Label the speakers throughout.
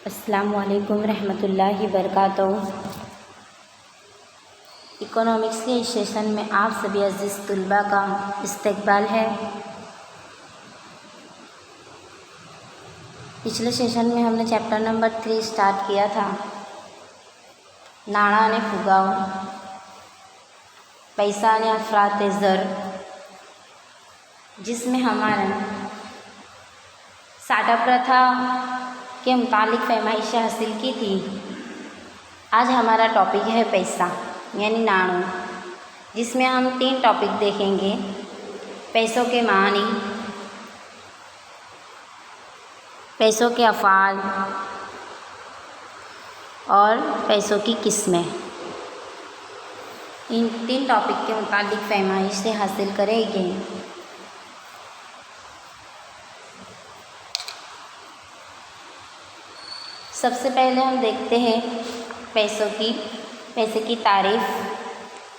Speaker 1: अस्सलामु अलैकुम रहमतुल्लाहि बरकातहू। इकोनॉमिक्स के सेशन में आप सभी अज़ीज़ तुलबा का इस्तकबाल है। पिछले सेशन में हमने चैप्टर नंबर 3 स्टार्ट किया था, नाणा ने फुगाव, पैसा ने अफरात ज़र, जिसमें हमारा साटा प्रथा के मुतालिक फरमाइशें हासिल की थी। आज हमारा टॉपिक है पैसा यानी नाणों, जिसमें हम 3 टॉपिक देखेंगे। पैसों के मानी, पैसों के अफ़ाल और पैसों की किस्में। इन 3 टॉपिक के मुतालिक फरमाइशें हासिल करेंगे। सबसे पहले हम देखते हैं पैसे की तारीफ़।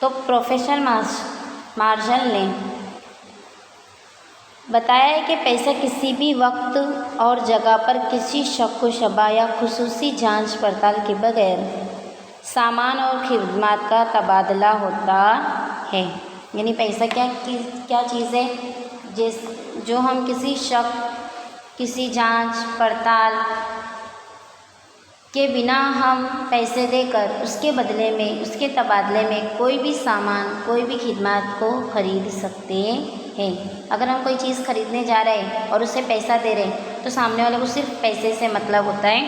Speaker 1: तो प्रोफेसर मार्शल ने बताया है कि पैसा किसी भी वक्त और जगह पर किसी शक व शबा या खुसूसी जांच पड़ताल के बगैर सामान और खिदमत का तबादला होता है। यानी पैसा क्या चीज़ है जो हम किसी शक, किसी जांच पड़ताल के बिना हम पैसे देकर उसके बदले में, उसके तबादले में कोई भी सामान, कोई भी खिदमत को ख़रीद सकते हैं। अगर हम कोई चीज़ ख़रीदने जा रहे हैं और उसे पैसा दे रहे हैं तो सामने वाले को सिर्फ पैसे से मतलब होता है।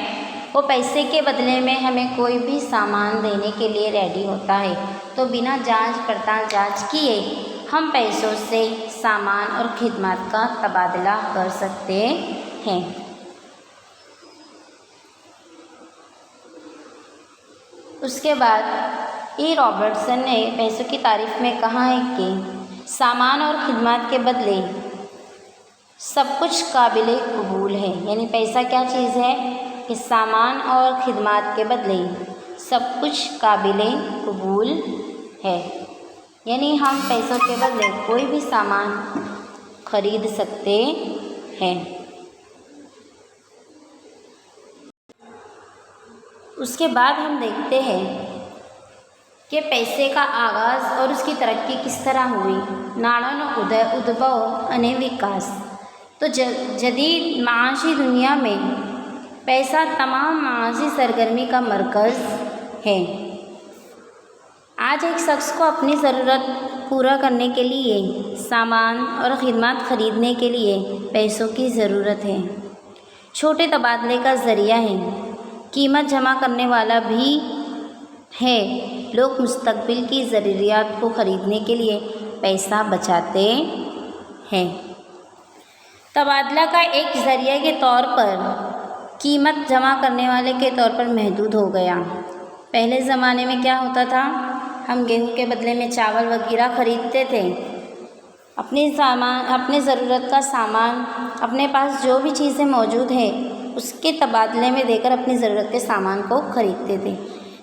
Speaker 1: वो पैसे के बदले में हमें कोई भी सामान देने के लिए रेडी होता है। तो बिना जांच पड़ताल किए हम पैसों से सामान और खिदमत का तबादला कर सकते हैं। उसके बाद रॉबर्टसन ने पैसों की तारीफ़ में कहा है कि सामान और खिदमत के बदले सब कुछ काबिल कबूल है। यानी पैसा क्या चीज़ है कि सामान और खिदमत के बदले सब कुछ काबिल कबूल है। यानी हम पैसों के बदले कोई भी सामान खरीद सकते हैं। उसके बाद हम देखते हैं कि पैसे का आगाज़ और उसकी तरक्की किस तरह हुई। नाणों उद्भव अने विकास। तो जदीद माशी दुनिया में पैसा तमाम माशी सरगर्मी का मरकज़ है। आज एक शख्स को अपनी ज़रूरत पूरा करने के लिए सामान और ख़िदमत ख़रीदने के लिए पैसों की ज़रूरत है। छोटे तबादले का ज़रिया है, कीमत जमा करने वाला भी है। लोग मुस्तकबिल की ज़रूरियात को ख़रीदने के लिए पैसा बचाते हैं। तबादला का एक ज़रिया के तौर पर कीमत जमा करने वाले के तौर पर महदूद हो गया। पहले ज़माने में क्या होता था, हम गेहूं के बदले में चावल वगैरह ख़रीदते थे। अपने ज़रूरत का सामान, अपने पास जो भी चीज़ें मौजूद है उसके तबादले में देकर अपनी ज़रूरत के सामान को ख़रीदते थे।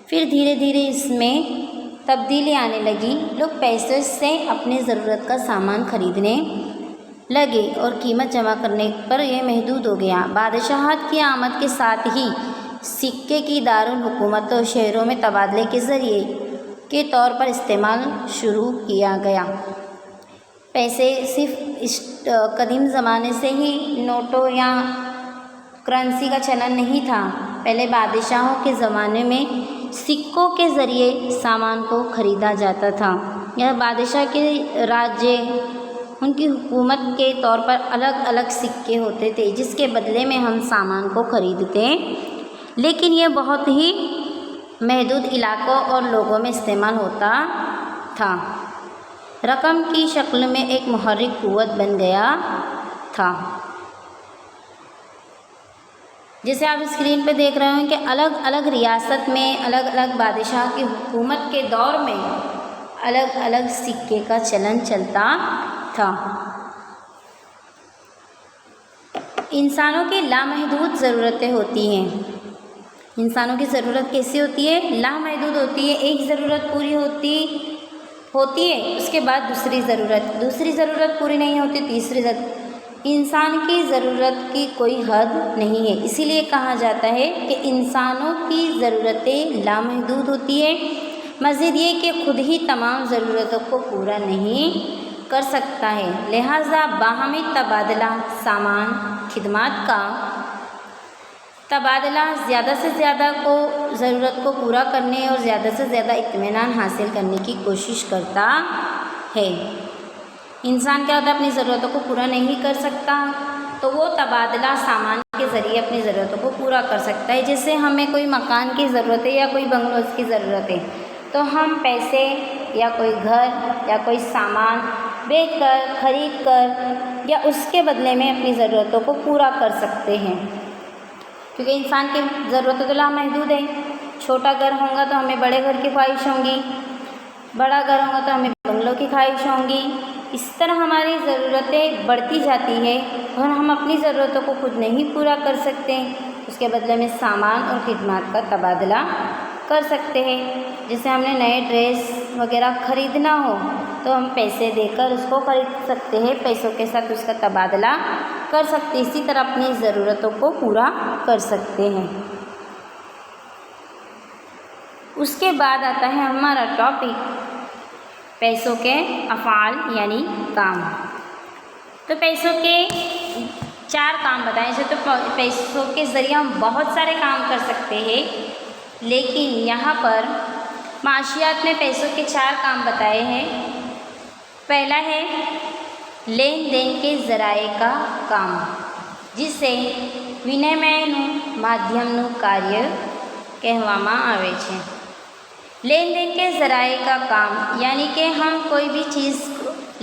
Speaker 1: फिर धीरे धीरे इसमें तब्दीली आने लगी। लोग पैसे से अपनी ज़रूरत का सामान खरीदने लगे और कीमत जमा करने पर यह महदूद हो गया। बादशाहत की आमद के साथ ही सिक्के की दारुल हुकूमत और शहरों में तबादले के ज़रिए के तौर पर इस्तेमाल शुरू किया गया। पैसे सिर्फ कदीम ज़माने से ही नोटों या करेंसी का चलन नहीं था। पहले बादशाहों के ज़माने में सिक्कों के ज़रिए सामान को ख़रीदा जाता था। यह बादशाह के राज्य, उनकी हुकूमत के तौर पर अलग अलग सिक्के होते थे जिसके बदले में हम सामान को ख़रीदते। लेकिन यह बहुत ही महदूद इलाकों और लोगों में इस्तेमाल होता था। रकम की शक्ल में एक मुहर्रिक क़ुव्वत बन गया था। जैसे आप स्क्रीन पे देख रहे हो कि अलग अलग रियासत में अलग अलग बादशाह की हुकूमत के दौर में अलग अलग सिक्के का चलन चलता था। इंसानों की लामहदूद ज़रूरतें होती हैं। इंसानों की ज़रूरत कैसी होती है? लामहदूद होती है। एक ज़रूरत पूरी होती है, उसके बाद दूसरी ज़रूरत पूरी नहीं होती, तीसरी ज़रूरत। इंसान की ज़रूरत की कोई हद नहीं है। इसीलिए कहा जाता है कि इंसानों की ज़रूरतें लामहदूद होती है। मज़ीद ये कि खुद ही तमाम ज़रूरतों को पूरा नहीं कर सकता है। लिहाजा बाहमी तबादला सामान खिदमात का तबादला ज़्यादा से ज़्यादा को ज़रूरत को पूरा करने और ज़्यादा से ज़्यादा इत्मीनान हासिल करने की कोशिश करता है। इंसान क्या होता है, अपनी ज़रूरतों को पूरा नहीं कर सकता तो वो तबादला सामान के ज़रिए अपनी ज़रूरतों को पूरा कर सकता है। जैसे हमें कोई मकान की ज़रूरत है या कोई बंगलोज़ की ज़रूरत है तो हम पैसे या कोई घर या कोई सामान बेच कर ख़रीद कर या उसके बदले में अपनी ज़रूरतों को पूरा कर सकते हैं, क्योंकि इंसान की ज़रूरतें तो लामहदूद है। छोटा घर होगा तो हमें बड़े घर की ख्वाहिश होंगी, बड़ा घर होगा तो हमें बंगलों की ख्वाहिश होंगी। इस तरह हमारी ज़रूरतें बढ़ती जाती है और हम अपनी ज़रूरतों को खुद नहीं पूरा कर सकते, उसके बदले में सामान और खिदमत का तबादला कर सकते हैं। जैसे हमने नए ड्रेस वगैरह ख़रीदना हो तो हम पैसे देकर उसको ख़रीद सकते हैं, पैसों के साथ उसका तबादला कर सकते हैं। इसी तरह अपनी ज़रूरतों को पूरा कर सकते हैं। उसके बाद आता है हमारा टॉपिक पैसों के अफ़ाल यानी काम। तो पैसों के 4 काम बताए जैसे, तो पैसों के ज़रिए हम बहुत सारे काम कर सकते हैं, लेकिन यहाँ पर माशियात में पैसों के 4 काम बताए हैं। पहला है लेन देन के ज़राए का काम, जिसे વિનિમયનું માધ્યમનું कार्य કહેવામાં આવે છે। लेन देन के ज़राए का काम यानी कि हम कोई भी चीज़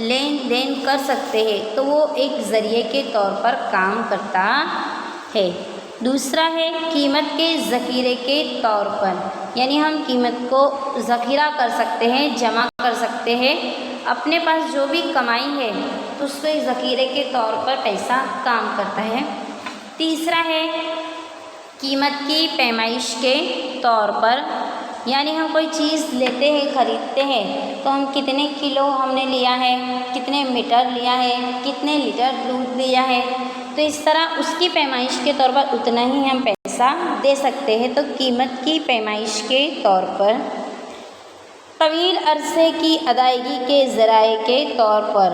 Speaker 1: लेन देन कर सकते हैं तो वो एक ज़रिए के तौर पर काम करता है। दूसरा है कीमत के ज़ख़ीरे के तौर पर, यानी हम कीमत को ज़ख़ीरा कर सकते हैं, जमा कर सकते हैं। अपने पास जो भी कमाई है उसको एक ज़ख़ीरे के तौर पर पैसा काम करता है। तीसरा है कीमत की पैमाइश के तौर पर, यानी हम कोई चीज़ लेते हैं, ख़रीदते हैं तो हम कितने किलो हमने लिया है, कितने मीटर लिया है, कितने लीटर दूध लिया है, तो इस तरह उसकी पैमाइश के तौर पर उतना ही हम पैसा दे सकते हैं। तो कीमत की पैमाइश के तौर पर। तवील अरसे की अदायगी के ज़राए के तौर पर,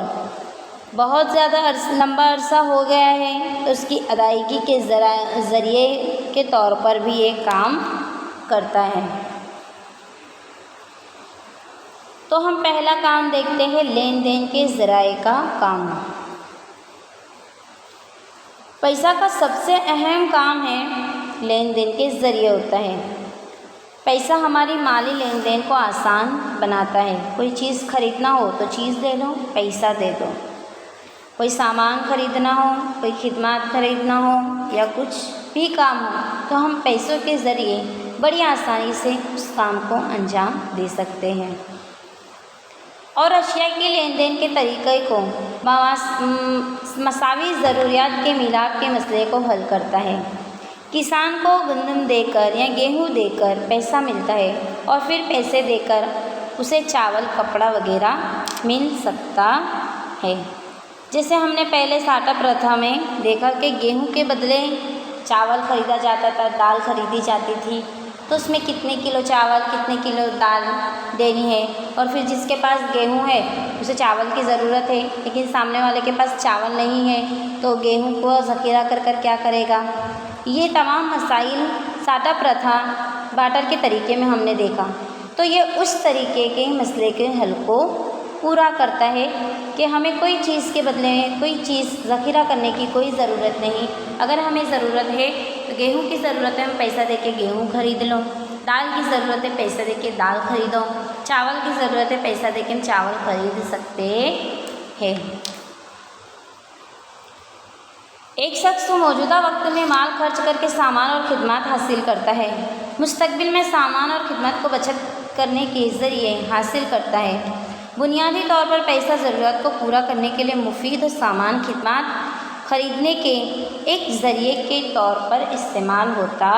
Speaker 1: बहुत ज़्यादा लंबा अरसा हो गया है तो उसकी अदायगी के ज़रिए के तौर पर भी ये काम करता है। तो हम पहला काम देखते हैं लेन देन के ज़राए का काम। पैसा का सबसे अहम काम है लेन देन के ज़रिए होता है। पैसा हमारी माली लेन देन को आसान बनाता है। कोई चीज़ ख़रीदना हो तो चीज़ दे दो, पैसा दे दो। कोई सामान ख़रीदना हो, कोई खिदमत ख़रीदना हो या कुछ भी काम हो तो हम पैसों के ज़रिए बड़ी आसानी से उस काम को अंजाम दे सकते हैं। और अशिया के लेन देन के तरीक़े को मसावी ज़रूरियात के मिलाप के मसले को हल करता है। किसान को गंदम देकर या गेहूँ देकर पैसा मिलता है और फिर पैसे देकर उसे चावल, कपड़ा वगैरह मिल सकता है। जैसे हमने पहले साटा प्रथा में देखा कि गेहूं के बदले चावल ख़रीदा जाता था, दाल ख़रीदी जाती थी, तो उसमें कितने किलो चावल, कितने किलो दाल देनी है। और फिर जिसके पास गेहूं है उसे चावल की ज़रूरत है, लेकिन सामने वाले के पास चावल नहीं है तो गेहूं को ज़ख़ीरा कर कर क्या करेगा। ये तमाम मसाइल साटा प्रथा बाटर के तरीके में हमने देखा। तो ये उस तरीके के मसले के हल को पूरा करता है कि हमें कोई चीज़ के बदले में कोई चीज़ ज़ख़ीरा करने की कोई ज़रूरत नहीं। अगर हमें ज़रूरत है तो गेहूं की ज़रूरत है, हम पैसा देके गेहूं ख़रीद लो। दाल की ज़रूरत है, पैसा देके दाल ख़रीदो। चावल की ज़रूरत है, पैसा देके हम चावल ख़रीद सकते हैं। एक शख्स मौजूदा वक्त में माल खर्च करके सामान और खिदमत हासिल करता है, मुस्तकबिल में सामान और खिदमत को बचत करने के ज़रिए हासिल करता है। बुनियादी तौर पर पैसा ज़रूरत को पूरा करने के लिए मुफीद सामान खिदमत ख़रीदने के एक ज़रिए के तौर पर इस्तेमाल होता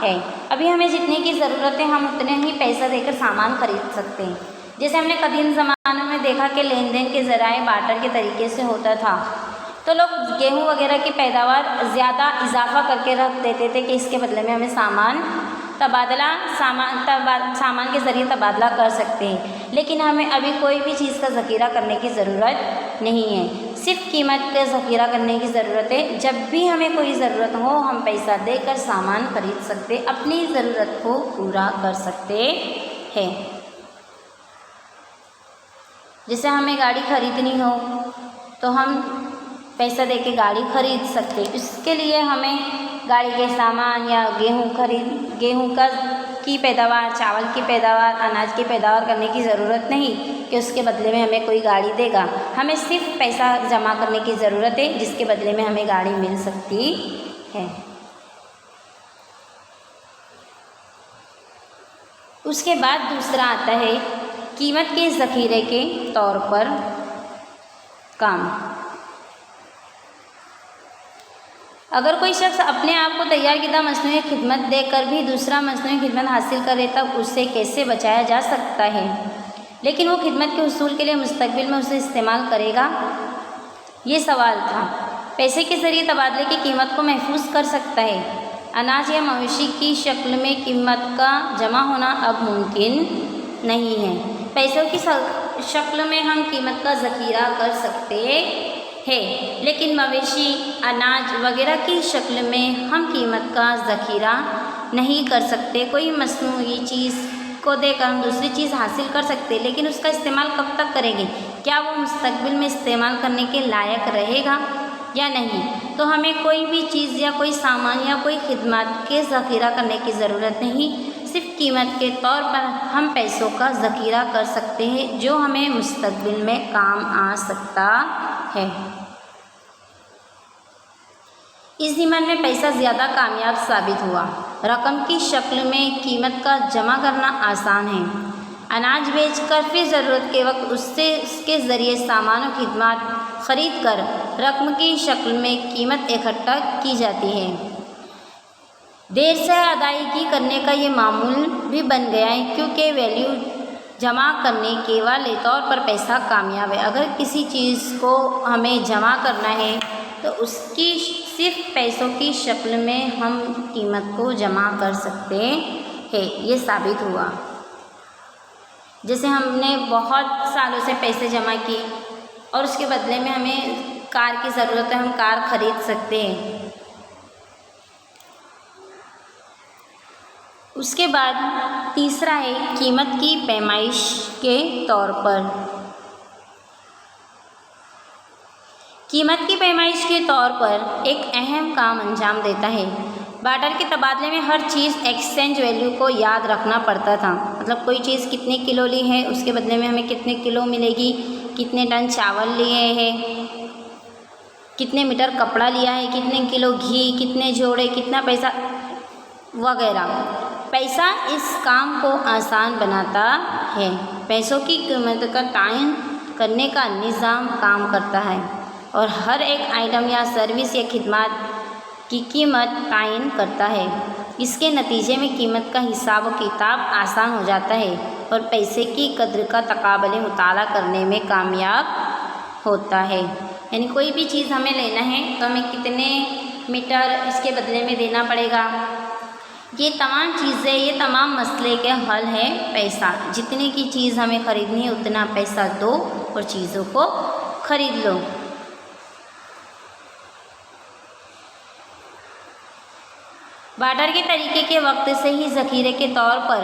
Speaker 1: है। अभी हमें जितने की ज़रूरत है हम उतने ही पैसा देकर सामान ख़रीद सकते हैं। जैसे हमने कदीम ज़माने में देखा कि लेन देन के ज़राए बाटर के तरीके से होता था, तो लोग गेहूँ वगैरह की पैदावार ज़्यादा इजाफा करके रख देते थे कि इसके बदले में हमें सामान के ज़रिए तबादला कर सकते हैं। लेकिन हमें अभी कोई भी चीज़ का ज़ख़ीरा करने की ज़रूरत नहीं है, सिर्फ कीमत का ज़ख़ीरा करने की ज़रूरत है। जब भी हमें कोई ज़रूरत हो हम पैसा देकर सामान खरीद सकते, अपनी ज़रूरत को पूरा कर सकते हैं। जैसे हमें गाड़ी खरीदनी हो तो हम पैसा देके गाड़ी खरीद सकते, इसके लिए हमें गाड़ी के सामान या गेहूँ की पैदावार, चावल की पैदावार, अनाज की पैदावार करने की ज़रूरत नहीं कि उसके बदले में हमें कोई गाड़ी देगा। हमें सिर्फ पैसा जमा करने की ज़रूरत है जिसके बदले में हमें गाड़ी मिल सकती है। उसके बाद दूसरा आता है कीमत के ज़ख़ीरे के तौर पर काम। अगर कोई शख्स अपने आप को तैयार किदा मसनूई खिदमत देकर भी दूसरा मसनूई खिदमत हासिल करे तब उसे कैसे बचाया जा सकता है, लेकिन वो खिदमत के हुसूल के लिए मुस्तकबिल में उसे इस्तेमाल करेगा, ये सवाल था। पैसे के ज़रिए तबादले की कीमत को महफूज कर सकता है। अनाज या मवेशी की शक्ल में कीमत का जमा होना अब मुमकिन नहीं है। पैसों की शक्ल में हम कीमत का ज़ख़ीरा कर सकते है, लेकिन मवेशी, अनाज वगैरह की शक्ल में हम कीमत का ज़ख़ीरा नहीं कर सकते। कोई मसनूई चीज़ को देकर हम दूसरी चीज़ हासिल कर सकते, लेकिन उसका इस्तेमाल कब तक करेंगे? क्या वो मुस्तकबिल में इस्तेमाल करने के लायक रहेगा या नहीं? तो हमें कोई भी चीज़ या कोई सामान या कोई खिदमत के ज़ख़ीरा करने की ज़रूरत नहीं, सिर्फ कीमत के तौर पर हम पैसों का ज़ख़ीरा कर सकते हैं जो हमें मुस्तकबिल में काम आ सकता है। इस ज़िमन में पैसा ज़्यादा कामयाब साबित हुआ। रकम की शक्ल में कीमत का जमा करना आसान है। अनाज बेचकर फिर ज़रूरत के वक्त उसके ज़रिए सामान और खिदमत ख़रीद कर रकम की शक्ल में कीमत इकट्ठा की जाती है। देर से अदायगी करने का ये मामूल भी बन गया है, क्योंकि वैल्यू जमा करने के वाले तौर पर पैसा कामयाब है। अगर किसी चीज़ को हमें जमा करना है तो उसकी सिर्फ पैसों की शक्ल में हम कीमत को जमा कर सकते हैं, ये साबित हुआ। जैसे हमने बहुत सालों से पैसे जमा किए और उसके बदले में हमें कार की ज़रूरत है, हम कार खरीद सकते हैं। उसके बाद तीसरा है कीमत की पैमाइश के तौर पर। कीमत की पैमाइश के तौर पर एक अहम काम अंजाम देता है। बार्टर के तबादले में हर चीज़ एक्सचेंज वैल्यू को याद रखना पड़ता था। मतलब कोई चीज़ कितने किलो ली है, उसके बदले में हमें कितने किलो मिलेगी, कितने टन चावल लिए हैं, कितने मीटर कपड़ा लिया है, कितने किलो घी, कितने जोड़े, कितना पैसा वगैरह। पैसा इस काम को आसान बनाता है। पैसों की कीमत का तयन करने का निज़ाम काम करता है और हर एक आइटम या सर्विस या खिदमत की कीमत तयन करता है। इसके नतीजे में कीमत का हिसाब किताब आसान हो जाता है और पैसे की कद्र का तकाबले मुताला करने में कामयाब होता है। यानी कोई भी चीज़ हमें लेना है तो हमें कितने मीटर इसके बदले में देना पड़ेगा, ये तमाम चीज़ें, ये तमाम मसले के हल है पैसा। जितने की चीज़ हमें ख़रीदनी है उतना पैसा दो और चीज़ों को ख़रीद लो। बार्टर के तरीके के वक्त से ही ज़ख़ीरे के तौर पर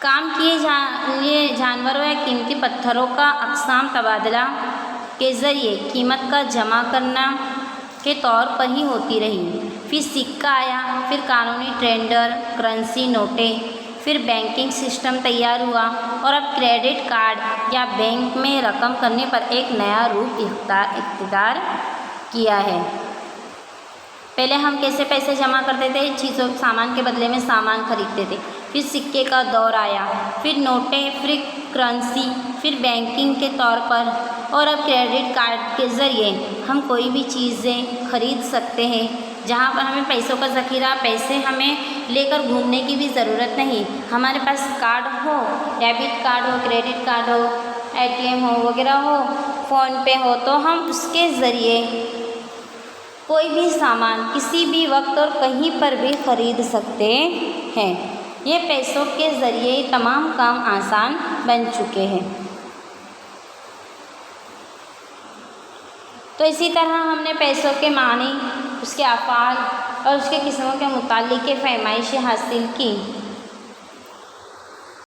Speaker 1: काम किए जानवरों या कीमती पत्थरों का अक़साम तबादला के ज़रिए कीमत का जमा करना के तौर पर ही होती रही। फिर सिक्का आया, फिर कानूनी टेंडर, करेंसी नोटें, फिर बैंकिंग सिस्टम तैयार हुआ और अब क्रेडिट कार्ड या बैंक में रकम करने पर एक नया रूप इख्तियार किया है। पहले हम कैसे पैसे जमा करते थे, चीज़ों सामान के बदले में सामान खरीदते थे। फिर सिक्के का दौर आया, फिर नोटें, फिर करेंसी, फिर बैंकिंग के तौर पर और अब क्रेडिट कार्ड के ज़रिए हम कोई भी चीज़ें खरीद सकते हैं, जहाँ पर हमें पैसों का ज़ख़ीरा, पैसे हमें लेकर घूमने की भी ज़रूरत नहीं। हमारे पास कार्ड हो, डेबिट कार्ड हो, क्रेडिट कार्ड हो, ATM हो वगैरह हो, फ़ोन पे हो तो हम उसके ज़रिए कोई भी सामान किसी भी वक्त और कहीं पर भी ख़रीद सकते हैं। ये पैसों के ज़रिए तमाम काम आसान बन चुके हैं। तो इसी तरह हमने पैसों के मानी, उसके अफ़आल और उसके किस्मों के मुतालिक फरमाइशें हासिल की।